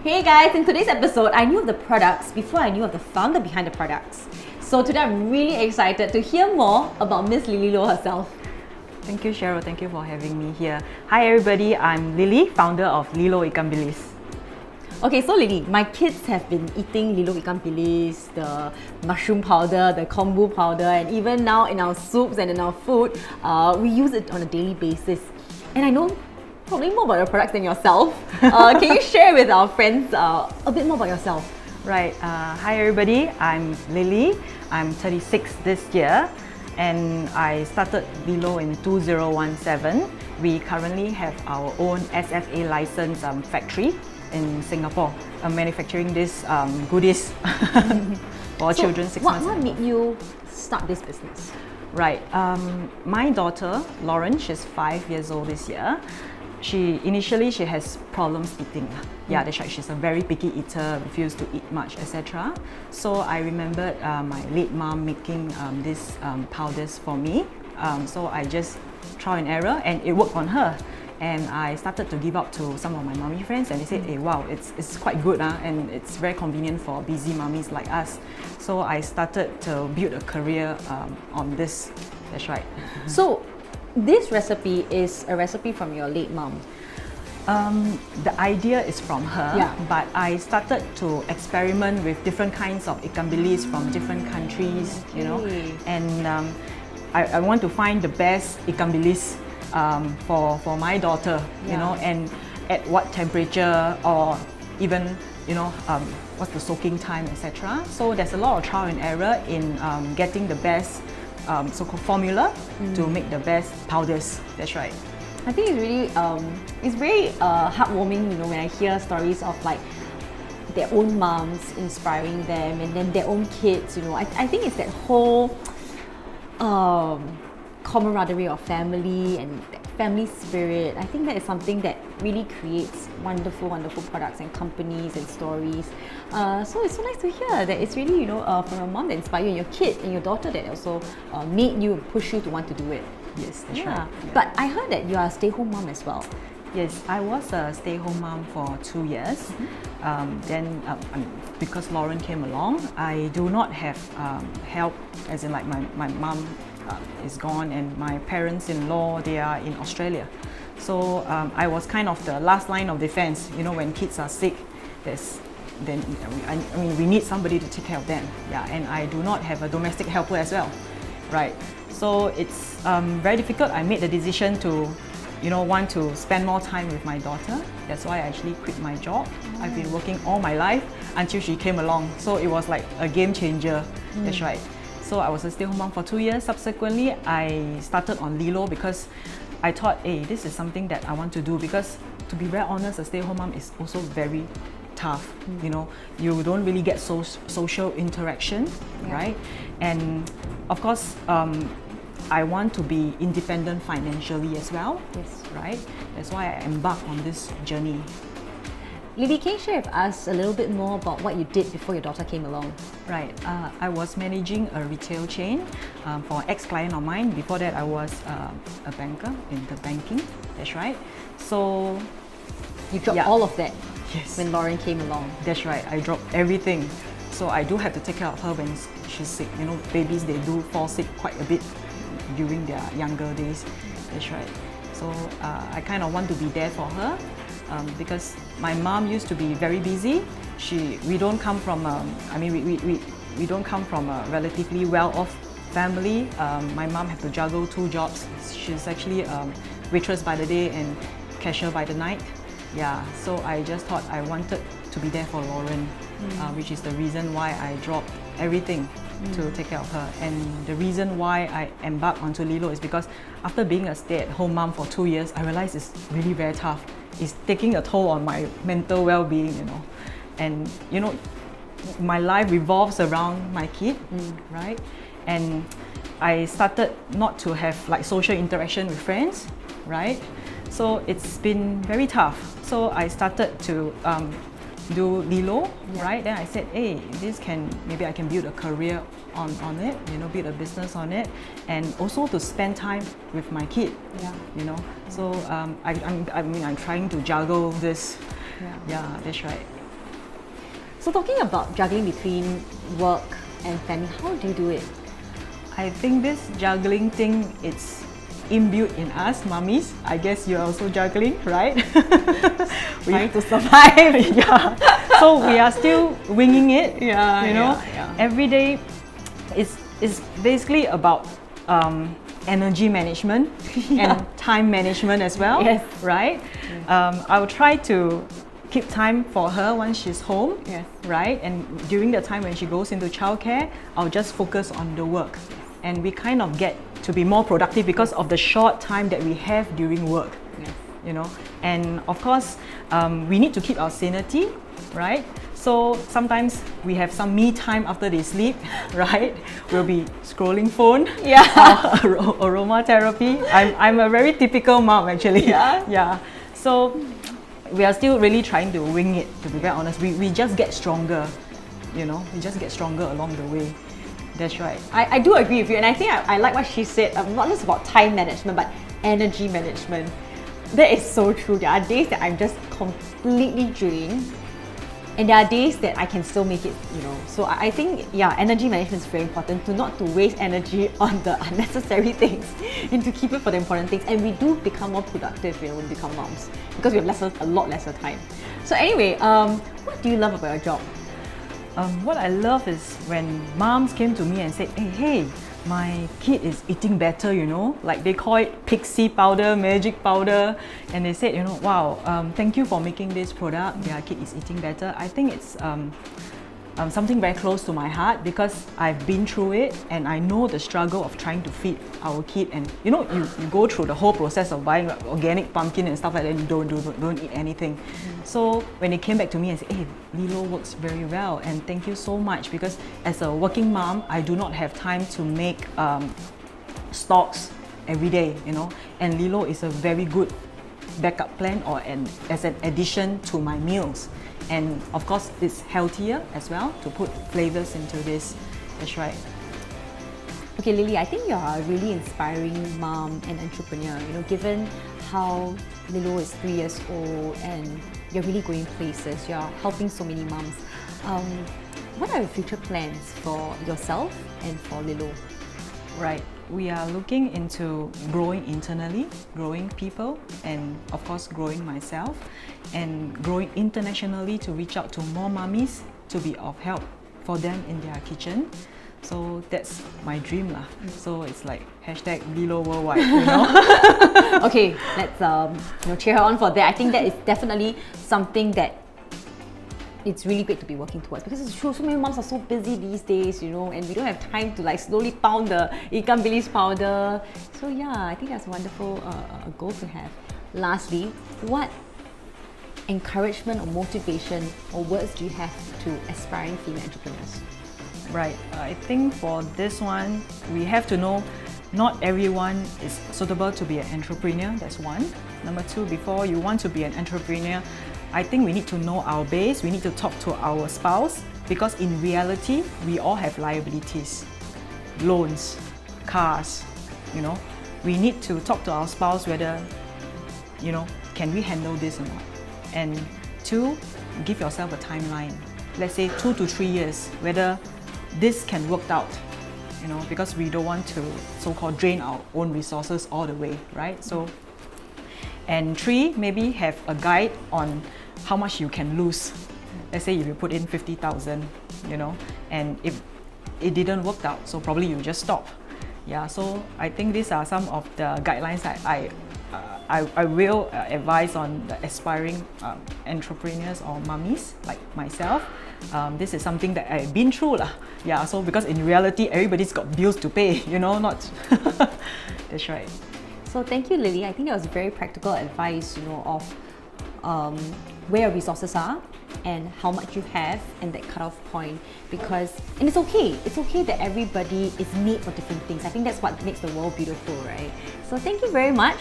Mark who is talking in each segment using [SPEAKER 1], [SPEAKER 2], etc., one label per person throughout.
[SPEAKER 1] Hey guys, in today's episode, I knew of the products before I knew of the founder behind the products. So today I'm really excited to hear more about Miss Lilo herself.
[SPEAKER 2] Thank you, Cheryl. Thank you for having me here. Hi everybody, I'm Lily, founder of Lilo Ikan Bilis.
[SPEAKER 1] Okay, so Lily, my kids have been eating Lilo Ikan Bilis, the mushroom powder, the kombu powder, and even now in our soups and in our food, we use it on a daily basis. And I know probably more about your products than yourself. Can you share with our friends a bit more about yourself?
[SPEAKER 2] Right. Hi everybody, I'm Lily. I'm 36 this year and I started Lilo in 2017. We currently have our own SFA licensed factory in Singapore, manufacturing this goodies for children 6 months.
[SPEAKER 1] What made you start this business?
[SPEAKER 2] Right. My daughter, Lauren, she's 5 years old this year. Initially she has problems eating. Yeah, that's right. She's a very picky eater, refused to eat much, etc. So I remembered my late mom making these powders for me. So I just trial and error, and it worked on her. And I started to give out to some of my mommy friends, and they said, "Hey, wow, it's quite good, and it's very convenient for busy mummies like us." So I started to build a career on this. That's right.
[SPEAKER 1] So this recipe is a recipe from your late mom.
[SPEAKER 2] The idea is from her,
[SPEAKER 1] Yeah.
[SPEAKER 2] but I started to experiment with different kinds of ikan bilis from different countries, you know, and I want to find the best ikan bilis for my daughter, you know, and at what temperature, or even, you know, what's the soaking time, etc. So there's a lot of trial and error in getting the best so-called formula to make the best powders. That's right.
[SPEAKER 1] I think it's very heartwarming, you know, when I hear stories of like their own moms inspiring them, and then their own kids. You know, I think it's that whole camaraderie of family and family spirit. I think that is something that really creates wonderful, wonderful products and companies and stories. So it's so nice to hear that it's really, you know, from your mom that inspired you, and your kid and your daughter that also made you and push you to want to do it.
[SPEAKER 2] Yes, that's right. Yeah.
[SPEAKER 1] But I heard that you are a stay-home mom as well.
[SPEAKER 2] Yes, I was a stay-home mom for 2 years. Then, because Lauren came along, I do not have help, as in like my mom is gone, and my parents-in-law, they are in Australia. So I was kind of the last line of defense. You know, when kids are sick, we need somebody to take care of them. Yeah, and I do not have a domestic helper as well, right? So it's very difficult. I made the decision to, you know, want to spend more time with my daughter. That's why I actually quit my job. I've been working all my life until she came along. So it was like a game changer. That's right. So I was a stay-home mom for 2 years. Subsequently, I started on Lilo because I thought, hey, this is something that I want to do, because to be very honest, a stay-home mom is also very tough. You know, you don't really get social interaction, right? And of course, I want to be independent financially as well.
[SPEAKER 1] Yes.
[SPEAKER 2] Right? That's why I embarked on this journey.
[SPEAKER 1] Libby, can you share with us a little bit more about what you did before your daughter came along?
[SPEAKER 2] Right. I was managing a retail chain for an ex-client of mine. Before that, I was a banker in the banking. That's right. So
[SPEAKER 1] You dropped all of that
[SPEAKER 2] Yes.
[SPEAKER 1] when Lauren came along.
[SPEAKER 2] That's right. I dropped everything. So I do have to take care of her when she's sick. You know, babies, they do fall sick quite a bit during their younger days. That's right. So I kind of want to be there for her because my mom used to be very busy. We don't come from we don't come from a relatively well-off family. My mom had to juggle 2 jobs. She's actually waitress by the day and cashier by the night. Yeah, so I just thought I wanted to be there for Lauren, which is the reason why I dropped everything to take care of her. And the reason why I embarked onto Lilo is because after being a stay-at-home mom for 2 years, I realized it's really very tough. It's taking a toll on my mental well-being, you know. And you know, my life revolves around my kid, right? And I started not to have like social interaction with friends, right? So it's been very tough. So I started to do Lilo, right? Then I said, hey, maybe I can build a career on it, you know, build a business on it, and also to spend time with my kid, you know. So I'm trying to juggle this. Yeah, that's right.
[SPEAKER 1] So talking about juggling between work and family, how do you do it?
[SPEAKER 2] I think this juggling thing, it's imbued in us, mummies. I guess you're also juggling, right?
[SPEAKER 1] Trying to survive.
[SPEAKER 2] Yeah. So we are still winging it.
[SPEAKER 1] Yeah,
[SPEAKER 2] You know,
[SPEAKER 1] yeah.
[SPEAKER 2] every day is basically about energy management and time management as well.
[SPEAKER 1] Yes.
[SPEAKER 2] Right. I will try to keep time for her once she's home.
[SPEAKER 1] Yes.
[SPEAKER 2] Right. And during the time when she goes into childcare, I'll just focus on the work. And we kind of get to be more productive because of the short time that we have during work.
[SPEAKER 1] Yes.
[SPEAKER 2] You know, and of course, we need to keep our sanity, right? So sometimes we have some me time after they sleep, right? We'll be scrolling phone,
[SPEAKER 1] Yeah.
[SPEAKER 2] aromatherapy. I'm a very typical mom actually.
[SPEAKER 1] Yeah.
[SPEAKER 2] Yeah. So we are still really trying to wing it, to be very honest. We just get stronger, you know, we just get stronger along the way. That's right.
[SPEAKER 1] I do agree with you, and I think I like what she said, not just about time management, but energy management. That is so true. There are days that I'm just completely drained, and there are days that I can still make it, you know. So I think, yeah, energy management is very important, to not to waste energy on the unnecessary things and to keep it for the important things. And we do become more productive, you know, when we become moms, because we have a lot lesser time. So anyway, what do you love about your job?
[SPEAKER 2] What I love is when moms came to me and said, hey, my kid is eating better, you know, like they call it pixie powder, magic powder, and they said, you know, wow, thank you for making this product, their kid is eating better. I think it's something very close to my heart because I've been through it and I know the struggle of trying to feed our kid. And you know, you go through the whole process of buying organic pumpkin and stuff like that, and you don't eat anything. So when they came back to me and said, hey, Lilo works very well and thank you so much, because as a working mom, I do not have time to make stocks every day, you know, and Lilo is a very good backup plan or as an addition to my meals. And of course, it's healthier as well to put flavors into this. That's right.
[SPEAKER 1] Okay, Lily, I think you're a really inspiring mom and entrepreneur, you know, given how Lilo is 3 years old and you're really going places, you're helping so many moms. What are your future plans for yourself and for Lilo?
[SPEAKER 2] Right. We are looking into growing internally, growing people, and of course growing myself, and growing internationally to reach out to more mummies to be of help for them in their kitchen. So that's my dream lah. So it's like hashtag Lilo worldwide, you know.
[SPEAKER 1] Okay, let's you know, cheer her on for that. I think that is definitely something that it's really great to be working towards, because it's true, so many moms are so busy these days, you know, and we don't have time to like slowly pound the Ikan Bilis powder. So yeah, I think that's a wonderful goal to have. Lastly, what encouragement or motivation or words do you have to aspiring female entrepreneurs?
[SPEAKER 2] Right. I think for this one, we have to know not everyone is suitable to be an entrepreneur. That's one. Number two, before you want to be an entrepreneur, I think we need to know our base. We need to talk to our spouse, because in reality, we all have liabilities, loans, cars, you know. We need to talk to our spouse whether, you know, can we handle this or not? And two, give yourself a timeline. Let's say 2 to 3 years, whether this can work out, you know, because we don't want to so-called drain our own resources all the way, right? So, and three, maybe have a guide on how much you can lose. Let's say if you put in 50,000, you know, and if it didn't work out, so probably you just stop. Yeah, so I think these are some of the guidelines that I will advise on the aspiring entrepreneurs or mummies like myself. This is something that I've been through lah. Yeah, so because in reality, everybody's got bills to pay, you know, not. That's right.
[SPEAKER 1] So thank you, Lily. I think that was very practical advice, you know, of where your resources are and how much you have and that cutoff point. Because, and it's okay that everybody is made for different things. I think that's what makes the world beautiful, right? So thank you very much.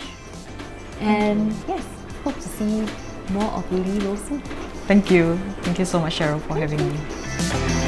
[SPEAKER 1] And yes, hope to see more of Lilo soon.
[SPEAKER 2] Thank you. Thank you so much, Cheryl, for having me.